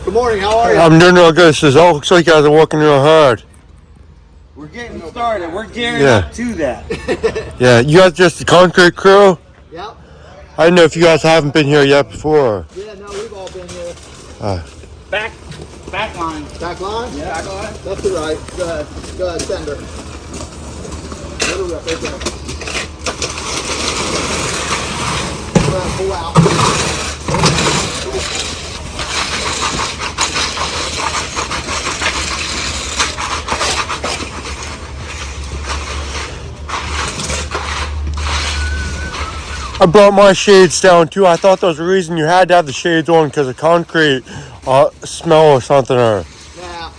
Good morning, how are you? I'm doing real good. Says, oh, looks like you guys are working real hard. We're getting started. We're gearing up to that. Yeah, you guys just the concrete crew? Yep. I don't know if you guys haven't been here yet before. Yeah, no, we've all been here. Back line. Back line? Yeah. Back line? Left to right. Go ahead. Go ahead, sender. Little rip right there. Go ahead, pull out. I brought my shades down too. I thought there was a reason you had to have the shades on because of concrete smell or something. Or Yeah,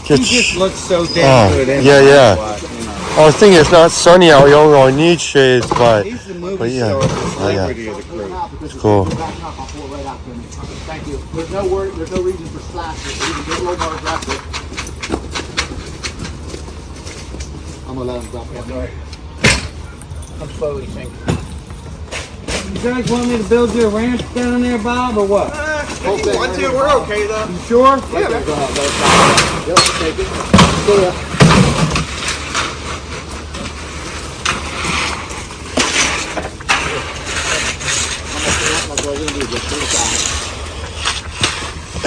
He just looks so damn good. yeah. What, you know. I was thinking it's not sunny out. You don't really need shades, but He's the movie But yeah. star, the Oh, yeah. celebrity of the crew. it's cool. Backing up, I'll pull it right out to him. Thank you. There's no reason for splashing. So you can get a little more aggressive. I'm gonna let him drop that. I'm slowly sinking. You guys want me to build you a ranch down there, Bob, or what? If you want to, we're okay though. You sure? Yeah, go ahead, let it fly. Yep, take it. See ya.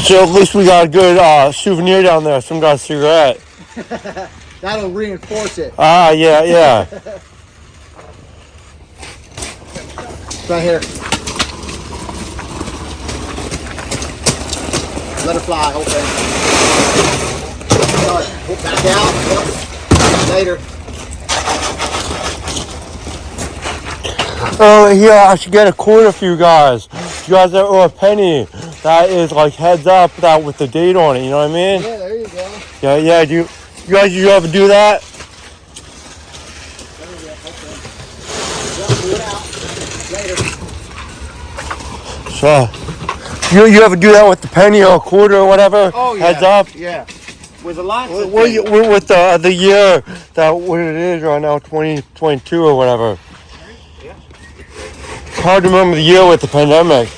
So at least we got a good souvenir down there. Some guy's cigarette. That'll reinforce it. Ah, yeah. Right here. Let it fly, open. Good. Pull back out. Yep. Later. Oh, yeah, I should get a quarter for you guys. You guys ever owe a penny that is like heads up that with the date on it, you know what I mean? Yeah, there you go. Yeah, do you guys ever do that? Pull it out. Later. So, you ever do that with the penny or a quarter or whatever? Oh, yeah. Heads up? Yeah. With a lot of With the year that what it is right now, 2022 or whatever. It's hard to remember the year with the pandemic.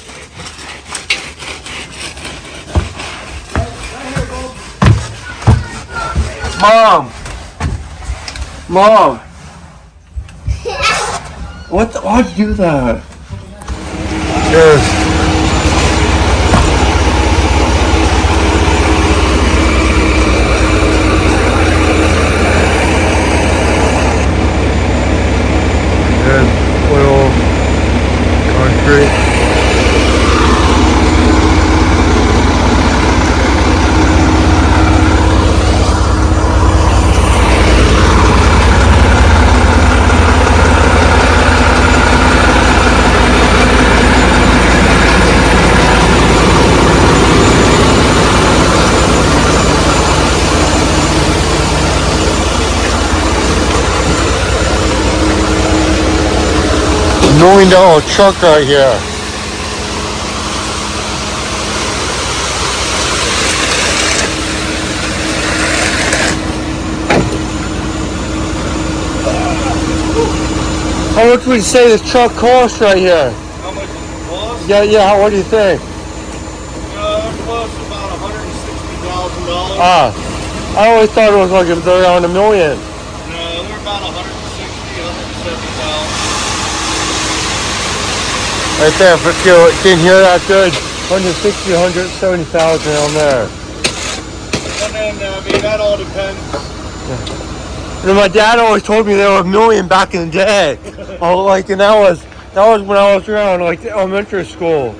Mom! Why'd you do that? Yes. Oil, concrete. $1 million truck right here. How much would you say this truck costs right here? How much it costs? Yeah, what do you think? It costs about $160,000. I always thought it was like around $1 million. No, they're about $160,000, $170,000. Right there, if you didn't hear that good, 160, 170,000 on there. And then, that all depends. And my dad always told me they were $1 million back in the day. And that was when I was around like elementary school.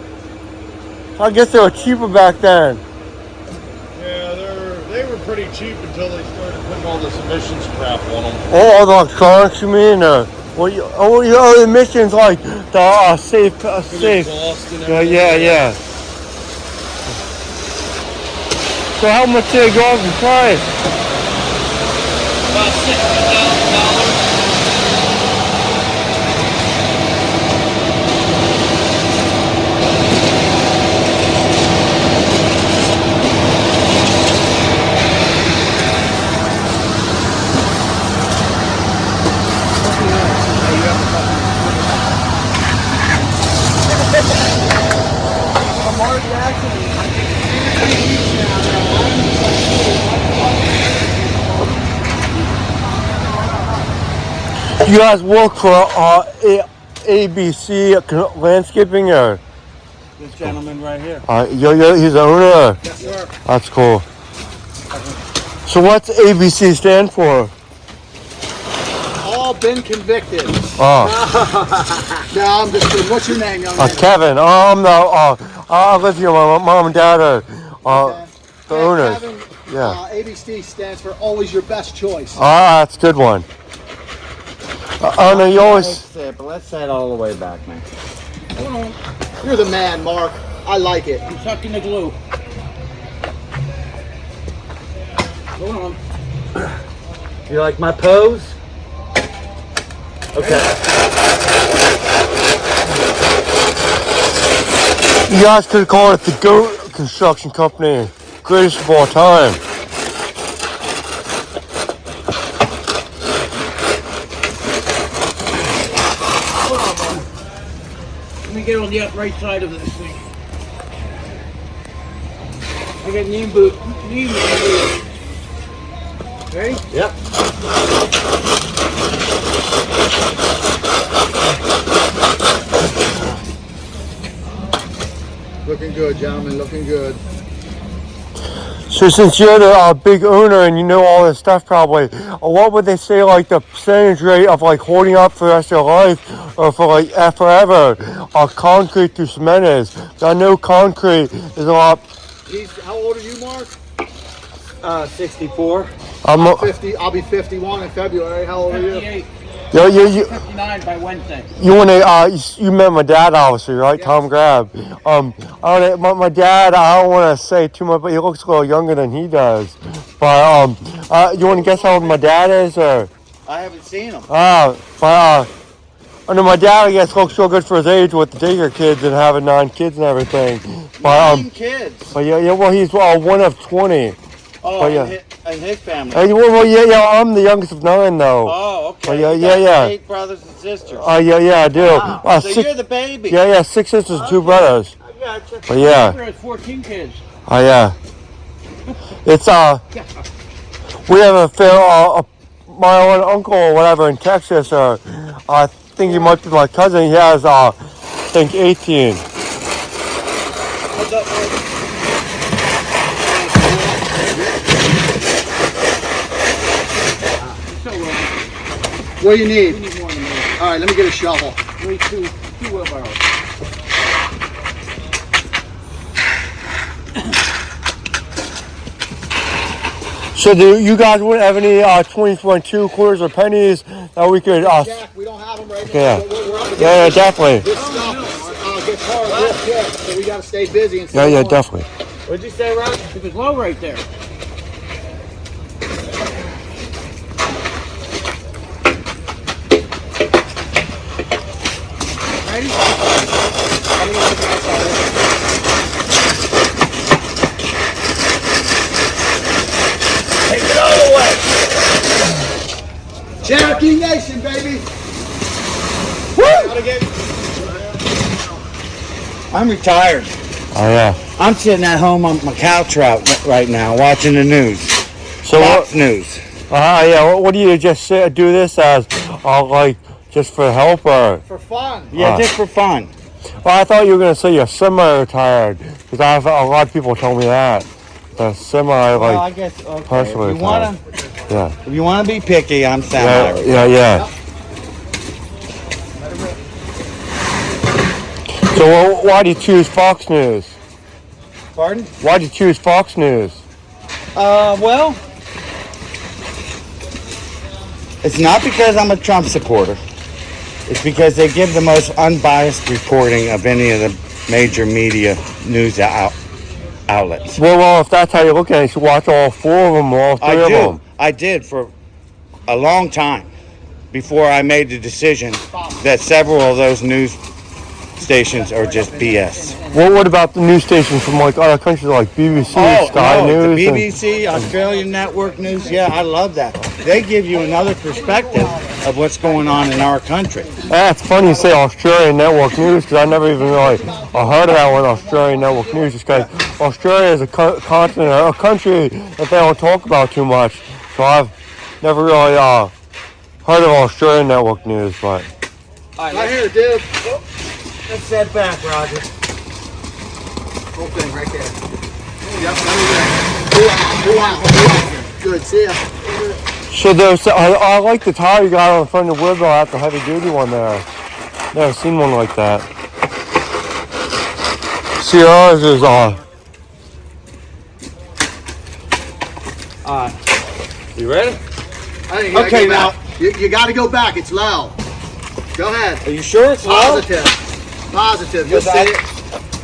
I guess they were cheaper back then. Yeah, they were pretty cheap until they started putting all this emissions crap on them. All the electronics, you mean? The emissions like the safe. Exhaust and everything. Yeah. So how much did it go up in price? About $60,000. Mark Jackson. You guys work for ABC Landscaping, or This gentleman right here. he's the owner? Yes, sir. That's cool. So what's ABC stand for? All been convicted. Oh, No, I'm just kidding. What's your name, young man? Kevin. Oh, I'm the. I live here. My mom and dad are the Hey, owners. Kevin, Yeah. ABC stands for always your best choice. Ah, that's a good one. Oh no, you always. That's it, but let's set all the way back, man. Hold on. You're the man, Mark. I like it. I'm sucking the glue. Hold on. You like my pose? Okay. You guys could call it the GOAT Construction Company, greatest of all time. Let me get on the upright side of this thing. I got knee boot. Ready? Yep. Looking good, gentlemen. Looking good. So since you're the big owner and you know all this stuff probably, what would they say like the percentage rate of like holding up for the rest of your life or for like forever concrete to cement is? I know concrete is a lot. How old are you, Mark? 64. I'm 50. I'll be 51 in February. How old are you? 58. you 59 by Wednesday. you want to you met my dad obviously, right? Yes. Tom Grab. I don't my dad, I don't want to say too much, but he looks a little younger than he does. But you want to guess how old my dad is, or? I haven't seen him. I know my dad, I guess, looks so good for his age with the daycare kids and having 9 kids and everything. But 9 kids. but yeah, well, he's one of 20. Oh, yeah. in his family. Well, yeah, I'm the youngest of 9 though. Oh, okay. yeah, You got yeah. 8 brothers and sisters. Yeah, I do. Wow. So 6, you're the baby. yeah, 6 sisters and 2 brothers. I gotcha. But yeah, Has 14 kids. yeah. It's we have a fair my own uncle or whatever in Texas, or I think he might be my cousin. He has I think 18. What's up, man? So, What do you need? we need more than that. All right, let me get a shovel. We need two wheelbarrows. So do you guys wouldn't have any 2022 quarters or pennies that we could Jack, we don't have them right now. Yeah. But we're up against yeah, it. definitely. This stuff gets hard real quick, so we got to stay busy. And Yeah, definitely. What'd you say, Rob? It was low right there. Ready? Take it all the way. Cherokee Nation, baby. Woo! I'm retired. Oh yeah. I'm sitting at home on my couch right now watching the news. So Fox News. yeah. What do you just do this as? Like just for help or? For fun. Yeah, just for fun. Well, I thought you were gonna say you're semi-retired because I've a lot of people told me that. The semi Well, I like guess okay. partially retired. Yeah. If you wanna be picky, I'm Yeah, semi. yeah. So why do you choose Fox News? Pardon? Why did you choose Fox News? Well, it's not because I'm a Trump supporter. It's because they give the most unbiased reporting of any of the major media news outlets. Well, if that's how you look at it, you should watch all 4 of them, all 3 I of do. them. I did for a long time before I made the decision that several of those news stations are just BS. What about the news stations from like other countries like BBC, Sky News? The BBC, Australian Network News. Yeah, I love that. They give you another perspective of what's going on in our country. That's funny you say Australian Network News because I never even really heard of that one, Australian Network News, just because Australia is a continent, a country that they don't talk about too much. So I've never really heard of Australian Network News, but. Right here, dude. Let's set back, Roger. Whole thing right there. Yep, right there. Good, see ya. So there's, I like the tire you got on the front of the wheel though, at the heavy duty one there. Never seen one like that. See, ours is You ready? Okay, now you got to go back. It's low. Go ahead. Are you sure it's loud? Positive. Positive. You'll see it.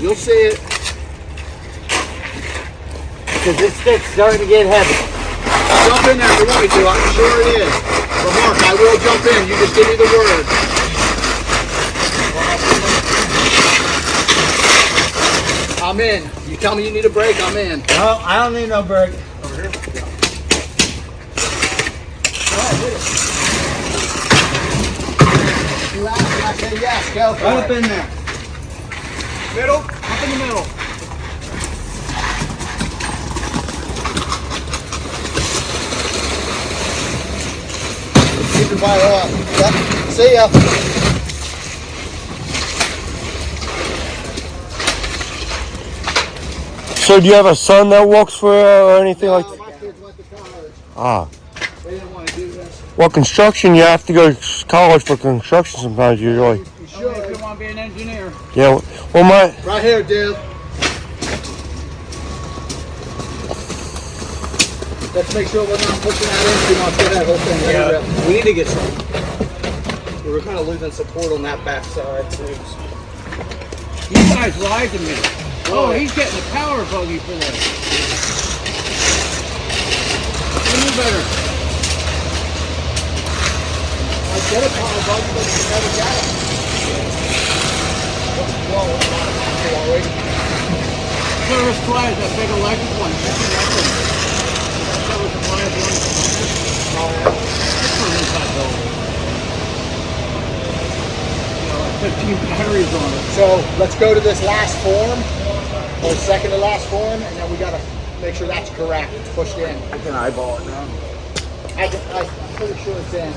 You'll see it. Because this stick's starting to get heavy. Jump in there if you want me to. I'm sure it is. But Mark, I will jump in. You just give me the word. I'm in. You tell me you need a break, I'm in. No, I don't need no break. Over here? Yeah. You ask and I say yes, go for Right up it. in there. Middle, up in the middle. Keep your body up. Yep. See ya. So do you have a son that works for or anything like that? My kids went to college. Ah. They didn't want to do this. Well, construction, you have to go to college for construction sometimes usually. You should. If you want to be an engineer. Yeah, well my, Right here, dude. Let's make sure we're not pushing that in too much. Get that whole thing. Yeah, we need to get some. We were kind of losing support on that backside too. You guys lied to me. Oh, he's getting a power buggy for this. You knew better. I get a power buggy, but you never got it. Whoa, already. Service flies that big electric one. That was the fly one. Oh, yeah. That's for inside building. You know, like 15 batteries on it. So let's go to this last form, or second to last form, and then we gotta make sure that's correct. It's pushed in. I can eyeball it now. I'm pretty sure it's in.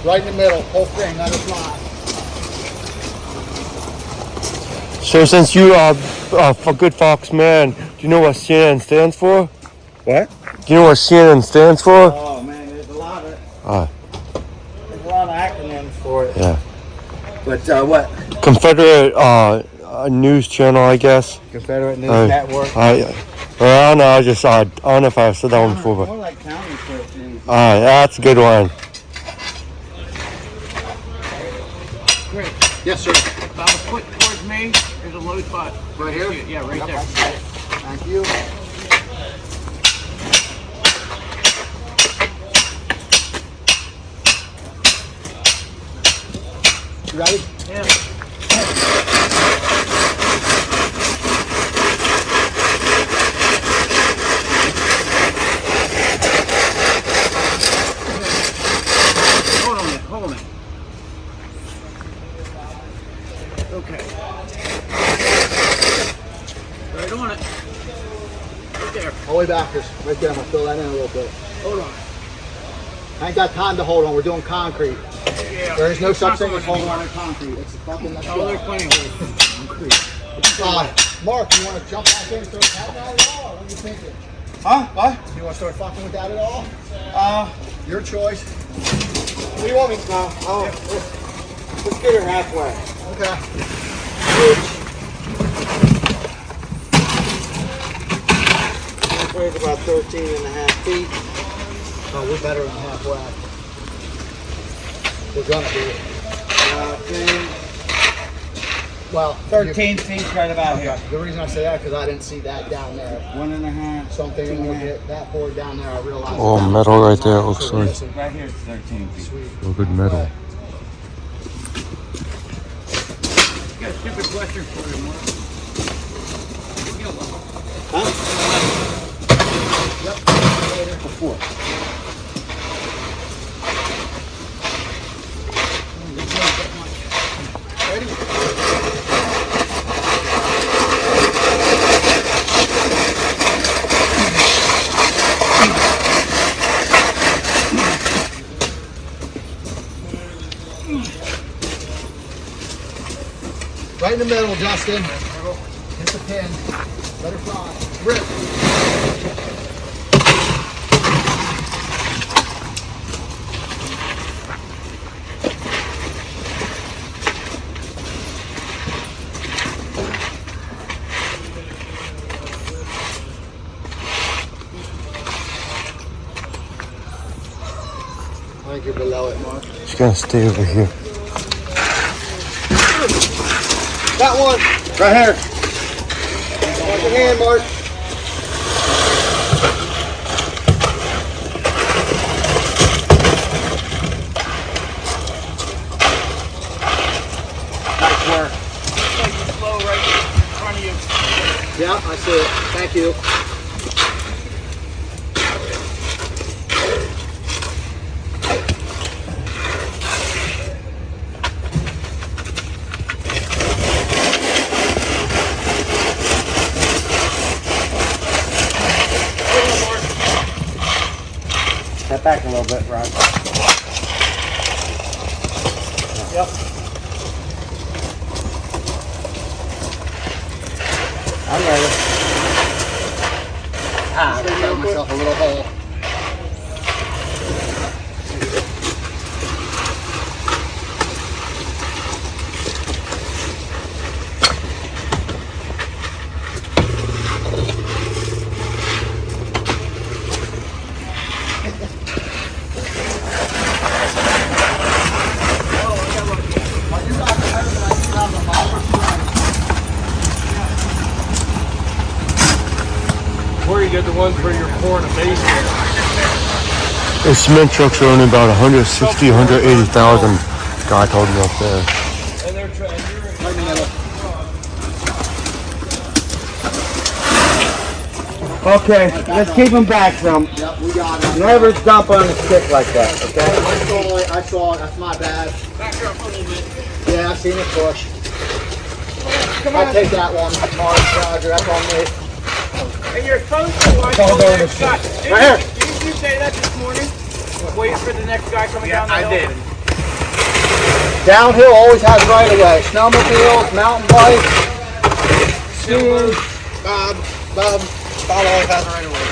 Right in the middle, whole thing, let it fly. so since you are a good Fox man, do you know what CNN stands for? What? Do you know what CNN stands for? Oh man, there's a lot of Ah, there's a lot of acronyms for it. yeah. But what? Confederate news channel, I guess. Confederate News Uh, Network. I don't know. I don't know if I said that one before, but More like County Clerk News. that's a good one. Great. Yes, sir. About a foot towards me, there's a low spot. Right here? Yeah, right there. Thank you. You ready? Yeah. Hold on it, hold it. Okay. Right on it. Right there. All the way backwards. Right there. I'm gonna fill that in a little bit. Hold on. I ain't got time to hold on. We're doing concrete. Yeah. There is no It's such not thing going as holding anywhere. on to concrete. It's a fucking let's Oh, there's go. plenty of holes. Mark, you want to jump back in and start fighting that at all? What are you thinking? Huh? What? You want to start fucking with that at all? Uh, Your choice. what do you want me to know? Oh, let's get her halfway. Okay. Halfway is about 13 and a half feet. Oh, we're better than halfway. We're gonna be. Okay. Well, 13 feet right about here. The reason I say that because I didn't see that down there. 1.5. So I'm thinking we'll get that board down there. I realized. Oh, that metal was right there, it so looks we're like. missing. Right here is 13 feet. Sweet. Oh, good metal. Got a stupid question for you, Mark. Before. Right in the middle, Justin. Hit the pin. Let it fly. Rip. I think you're below it, Mark. She's gonna stay over here. That one. Right here. Watch your hand, Mark. Nice work. Slow right in front of you. Yeah, I see it. Thank you. Step back a little bit, Rod. Yep. I'm ready. I dug myself a little hole. Where you get the ones where you're pouring a base in? The cement trucks are only about 160, 180,000. Guy told me up there. And they're trying. Right in the middle. Okay, let's keep them back some. Yep, we got it. Never dump on a stick like that, okay? I saw it. That's my bad. Back her up a little bit. Yeah, I seen it push. I'll take that one. Mark, Roger, that's on me. And you're supposed to watch Hold the on next a guy. second. Right here. Didn't you say that this morning? Wait for the next guy coming down the hill. Downhill always has right of way. Snowmobiles, mountain bikes, skiing. Bob always has right of way.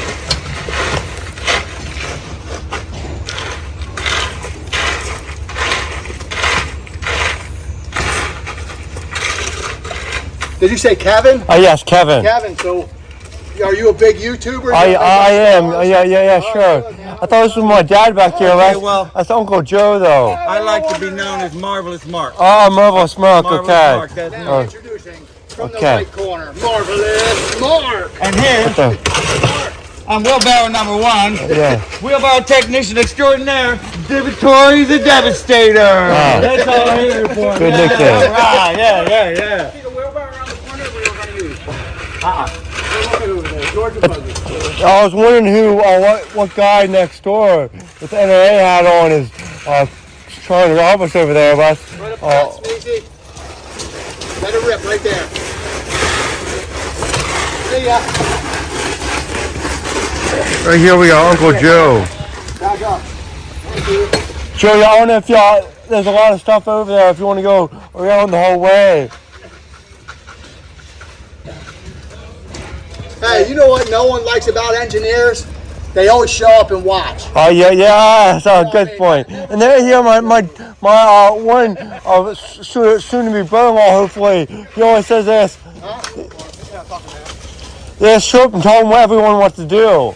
Did you say Kevin? Oh yes, Kevin. Kevin, so are you a big YouTuber? I am. Yeah, Oh, sure. good, man. I thought this was my dad back here. Okay, That's, well- that's Uncle Joe, though. I like to be known as Marvelous Mark. Oh, Marvelous Mark. Marvelous Okay. Mark, that's Now me. introducing from the Okay. right corner, Marvelous Mark. And here, What the- I'm wheelbarrow number 1. Yeah. Wheelbarrow technician extraordinaire, Devatori the Devastator. That's all I'm here for. Good Yeah, nickname. all right, yeah. See the wheelbarrow around the corner we were going to use. I was wondering who, what guy next door with the NRA hat on is trying to rob us over there. But Right up top, Sneezy. Let it rip right there. See ya. right here we got Uncle Joe. Back up. Thank you. Joe, I don't know if y'all. There's a lot of stuff over there. If you want to go around the whole way. Hey, you know what no one likes about engineers? They always show up and watch. Oh yeah, that's a good point. And then here, my one soon to be brother-in-law, hopefully, he always says this. Yeah, show up and tell everyone what to do. Yeah,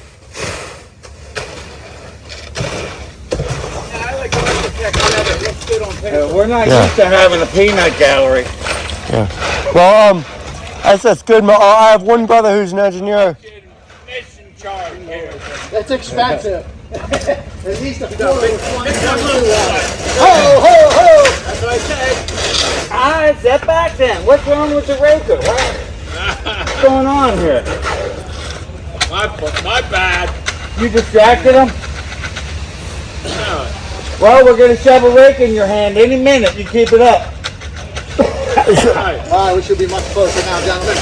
I like the architect. Yeah, that looks good on paper. We're not Yeah. used to having a peanut gallery. Yeah. Well, that's good. I have one brother who's an engineer. Mission charge here. That's expensive. At least a quarter of Ho, ho, ho! That's what I said. Alright, step back then. What's wrong with the raker? What's going on here? My bad. You distracted him? No. Well, we're going to shove a rake in your hand any minute. You keep it up. Alright, we should be much closer now, gentlemen.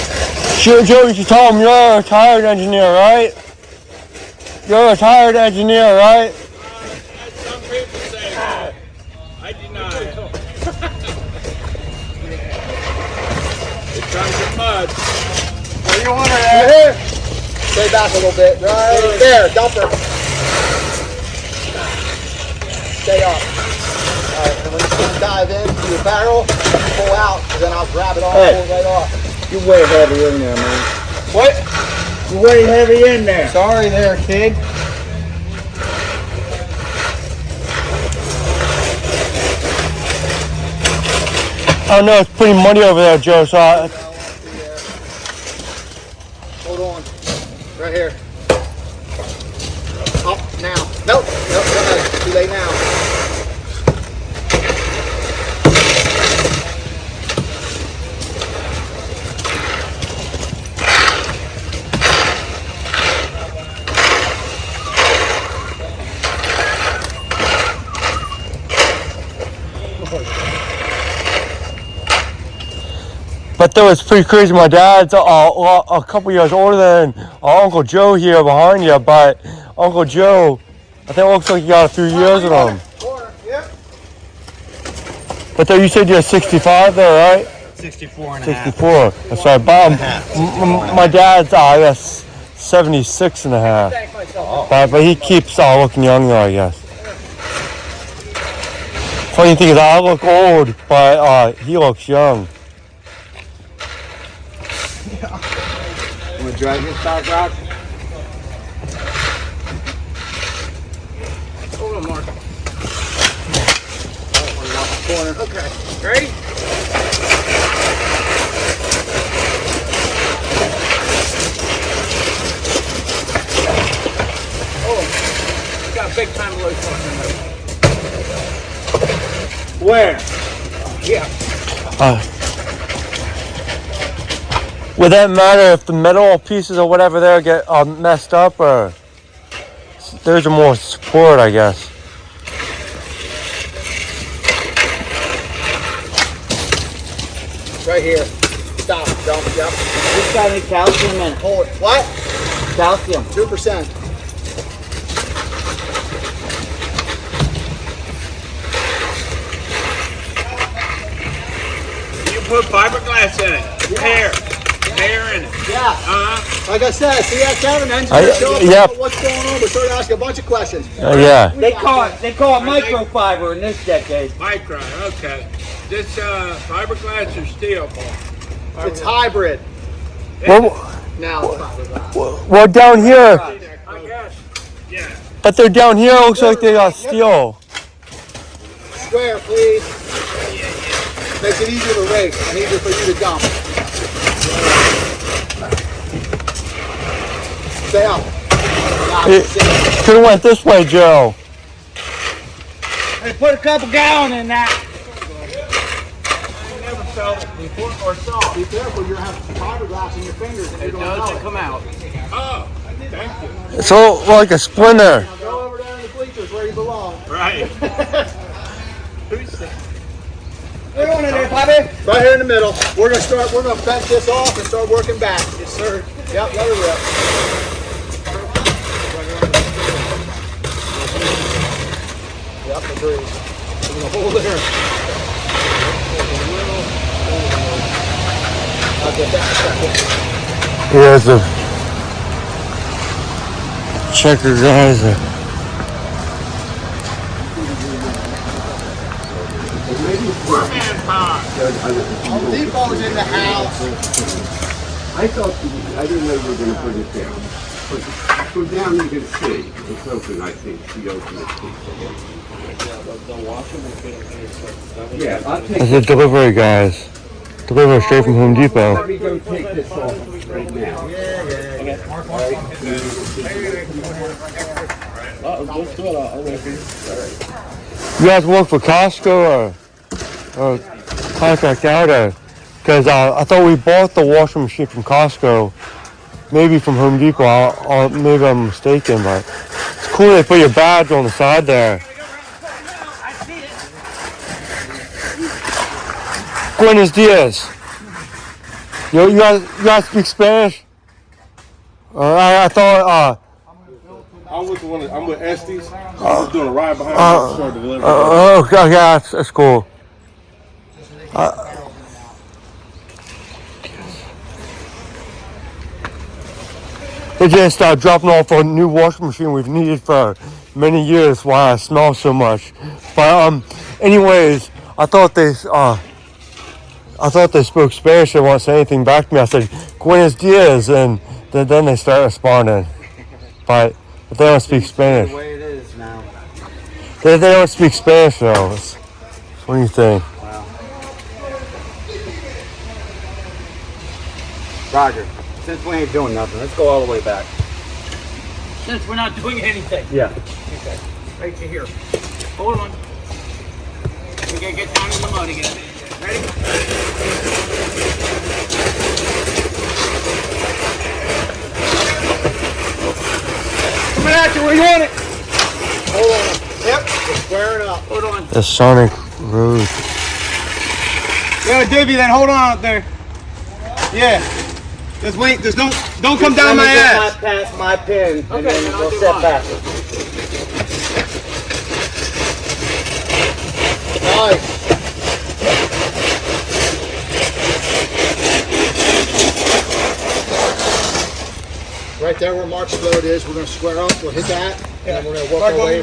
Sure, Joe, you should tell him you're a retired engineer, right? You're a retired engineer, right? Some people say that. I deny it. It comes in mud. Where you want her at? Here. Stay back a little bit. Right there, dumper. Stay up. Alright, and when you dive into your barrel, pull out, and then I'll grab it all and pull it right off. You're way heavy in there, man. What? You're way heavy in there. Sorry there, kid. I know it's pretty muddy over there, Joe, so Hold on. Right here. Up now. Nope. Nope. No. Too late now. But that was pretty crazy. My dad's a couple years older than Uncle Joe here behind you, but Uncle Joe, I think it looks like you got a few years with him. Corner. Yep. But you said you're 65 there, right? 64 and a half. 64. That's right. My dad's, I guess, 76 and a half. But he keeps looking younger, I guess. Funny thing is, I look old, but he looks young. Want to drive this back, Rock? Hold on, Mark. Corner. Okay. Ready? Oh, got a big time low fucking. Where? Yeah. Would that matter if the metal pieces or whatever there get messed up, or there's more support, I guess? Right here. Stop. Dump. Yep. This got any calcium in it? Hold it. What? Calcium. 2%. You put fiberglass in it. Hair in it. Yeah. Like I said, see that Kevin? I- yeah. What's going on? We started asking a bunch of questions. Yeah. They call it microfiber in this decade. Micron, okay. This fiberglass or steel ball? It's hybrid. Well, Now it's fiberglass. well, down here, I guess. Yeah. but they're down here. It looks like they got steel. Square, please. Makes it easier to rake and easier for you to dump. Stay up. Could have went this way, Joe. Hey, put a couple gallon in that. I never felt it before or saw Be it. careful, you're gonna have fiberglass in your fingers if It you don't does know to it. come out. Oh, thank you. So like a splinter. Now go over there in the bleachers where you belong. Right. Who's that? Right here in the middle. We're gonna fence this off and start working back. Yes, sir. Yep, let her rip. Yep, agreed. We're gonna hold there. I'll get that in a second. Here's the checker guys. Man pie. Home Depot's in the house. I thought I didn't know you were going to put it down. But go down, you can see. It's open, I think. The open is Yeah, I'll take It's the delivery guys. delivered straight from Home Depot. Let me go take this off right now. You guys work for Costco or contract out or? Because I thought we bought the washing machine from Costco, maybe from Home Depot. Maybe I'm mistaken, but it's cool they put your badge on the side there. Buenos dias. You guys speak Spanish? I thought. I'm with Estes. I'm doing a ride behind me. Start delivering. Okay, yeah, that's cool. They just dropping off a new washing machine we've needed for many years. Why I smell so much. But anyways, I thought they spoke Spanish. They won't say anything back to me. I said Buenos dias, and then they start responding. But they don't speak Spanish. The way it is now. They don't speak Spanish though. What do you think? Roger, since we ain't doing nothing, let's go all the way back. Since we're not doing anything. Yeah. Okay. Right to here. Hold on. We gotta get down in the mud again. Ready? Coming at you, where you want it? Hold on. Yep, we're squaring up. Hold on. The Sonic Road. Yeah, divvy, then hold on up there. Yeah. Just wait, just don't come down my ass. Past my pin, and Okay, then then I'll we'll do set mine. back. Nice. Right there where Mark's load is, we're going to square up, we'll hit that, and then we're going to work our way.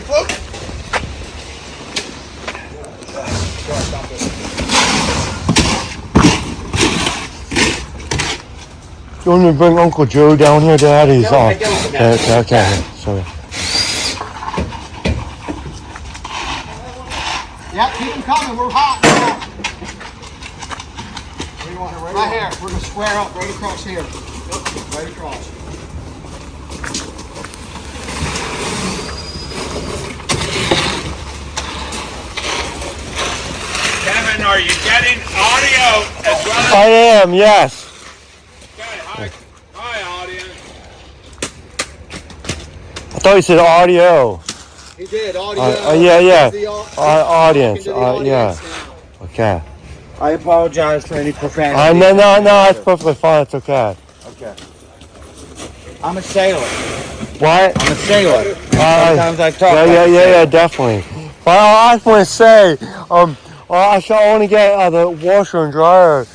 You want me to bring Uncle Joe down here, Dad? He's No, on. I don't. Okay. Sorry. Yep, keep them coming, we're hot now. Right here, we're going to square up right across here. Right across. Kevin, are you getting audio as well as... I am, yes. Okay, hi audience. I thought you said audio. He did, audio. Yeah. The Audience. talking to the Yeah. audience now. Okay. I apologize for any profanity. No, that's perfectly fine. It's okay. Okay. I'm a sailor. What? I'm a sailor. Sometimes I talk like a Yeah, sailor. definitely. But I just want to say, I shall only get the washer and dryer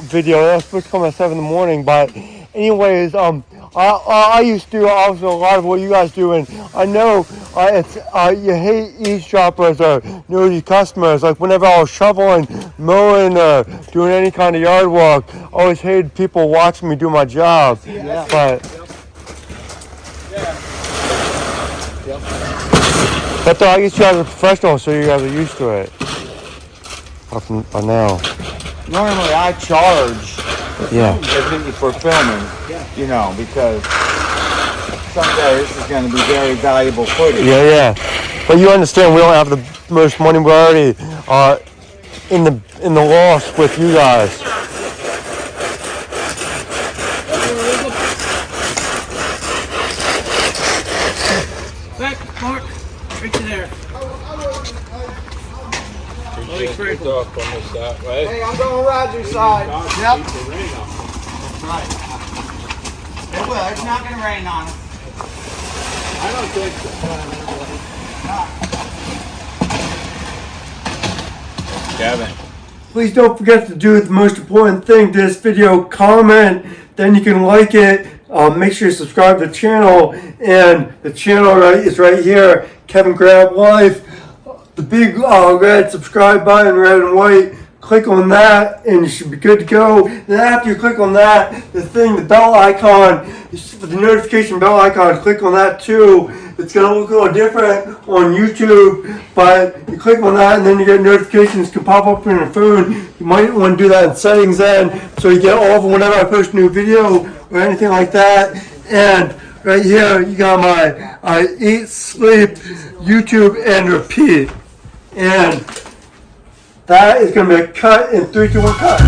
video. That's supposed to come at 7 in the morning. But anyways, I used to do obviously a lot of what you guys do, and I know it's you hate eavesdroppers or nosy customers. Like whenever I was shoveling, mowing, or doing any kind of yard work, I always hated people watching me do my job. Yeah. But I guess you guys are professionals, so you guys are used to it. By now. Normally I charge Yeah. for filming, you know, because someday this is going to be very valuable footage. Yeah. But you understand we don't have the most money. We're already in the loss with you guys. Back, Mark. Right to there. Hey, I'm going to ride your side. Yep. Right. It will. It's not going to rain on us. I don't think so. Kevin. Please don't forget to do the most important thing to this video, comment, then you can like it. Make sure you subscribe to the channel, and the channel is right here, Kevin Grab Life. The big red subscribe button, red and white, click on that and you should be good to go. Then after you click on that, the bell icon, the notification bell icon, click on that too. it's gonna look a little different on YouTube, but you click on that and then you get notifications can pop up on your phone. You might want to do that in settings then, so you get all of them whenever I post a new video or anything like that. And right here, you got my eat, sleep, YouTube, and repeat. And that is going to be a cut in 3, 2, 1 cut.